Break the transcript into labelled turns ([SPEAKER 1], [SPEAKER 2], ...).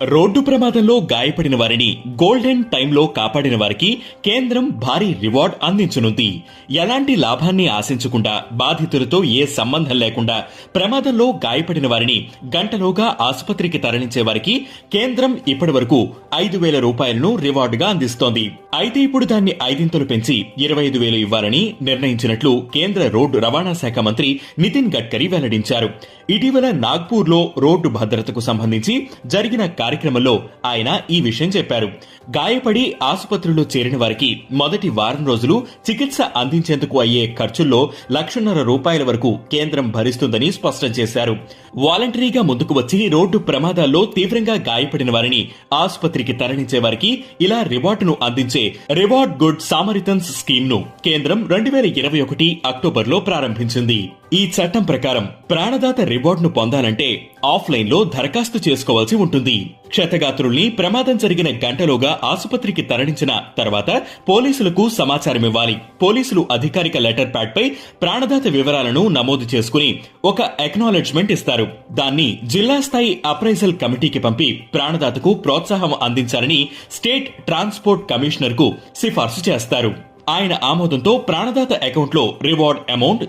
[SPEAKER 1] Road ప్రమాదంలో గాయపడిన వారిని గోల్డెన్ టైంలో కాపాడిన వారికి కేంద్రం భారీ రివార్డ్ అందించనుంది. ఎలాంటి లాభాన్ని ఆశించకుండా, బాధితులతో ఏ సంబంధం లేకుండా ప్రమాదంలో గాయపడిన వారిని గంటలోగా ఆసుపత్రికి తరలించే వారికి కేంద్రం ఇప్పటి వరకు 5,000 రూపాయలను రివార్డుగా అందిస్తోంది. అయితే ఇప్పుడు దాన్ని 5 పెంచి 25,000 ఇవ్వాలని నిర్ణయించినట్లు కేంద్ర రోడ్డు రవాణా శాఖ మంత్రి నితిన్ గడ్కరీ వెల్లడించారు. ఇటీవల నాగ్పూర్లో రోడ్డు భద్రతకు సంబంధించి జరిగిన కార్యక్రమంలో ఆయన ఈ విషయం చెప్పారు. గాయపడి ఆసుపత్రిలో చేరిన వారికి మొదటి వారం రోజులు చికిత్స అందించేందుకు అయ్యే ఖర్చుల్లో 1,50,000 రూపాయల వరకు కేంద్రం భరిస్తుందని స్పష్టం చేశారు. వాలంటరీగా ముందుకు వచ్చి రోడ్డు ప్రమాదాల్లో తీవ్రంగా గాయపడిన వారిని ఆసుపత్రికి తరలించే వారికి ఇలా రివార్డును అందించే రివార్డ్ గుడ్ సామరితన్స్ స్కీమ్ ను కేంద్రం 2021 అక్టోబర్లో ప్రారంభించింది. ఈ చట్టం ప్రకారం ప్రాణదాత రివార్డును పొందాలంటే ఆఫ్లైన్ లో దరఖాస్తు చేసుకోవాల్సి ఉంటుంది. క్షతగాత్రుల్ని ప్రమాదం జరిగిన గంటలోగా ఆసుపత్రికి తరలించిన తర్వాత పోలీసులకు సమాచారం ఇవ్వాలి. పోలీసులు అధికారిక లెటర్ ప్యాడ్ పై ప్రాణదాత వివరాలను నమోదు చేసుకుని ఒక అక్నాలెడ్జ్మెంట్ ఇస్తారు. దాన్ని జిల్లా స్థాయి అప్రైజల్ కమిటీకి పంపి ప్రాణదాతకు ప్రోత్సాహం అందించాలని స్టేట్ ట్రాన్స్పోర్ట్ కమిషనర్ కు సిఫార్సు చేస్తారు. ఆయన ఆమోదంతో ప్రాణదాత అకౌంట్లో రివార్డ్ అమౌంట్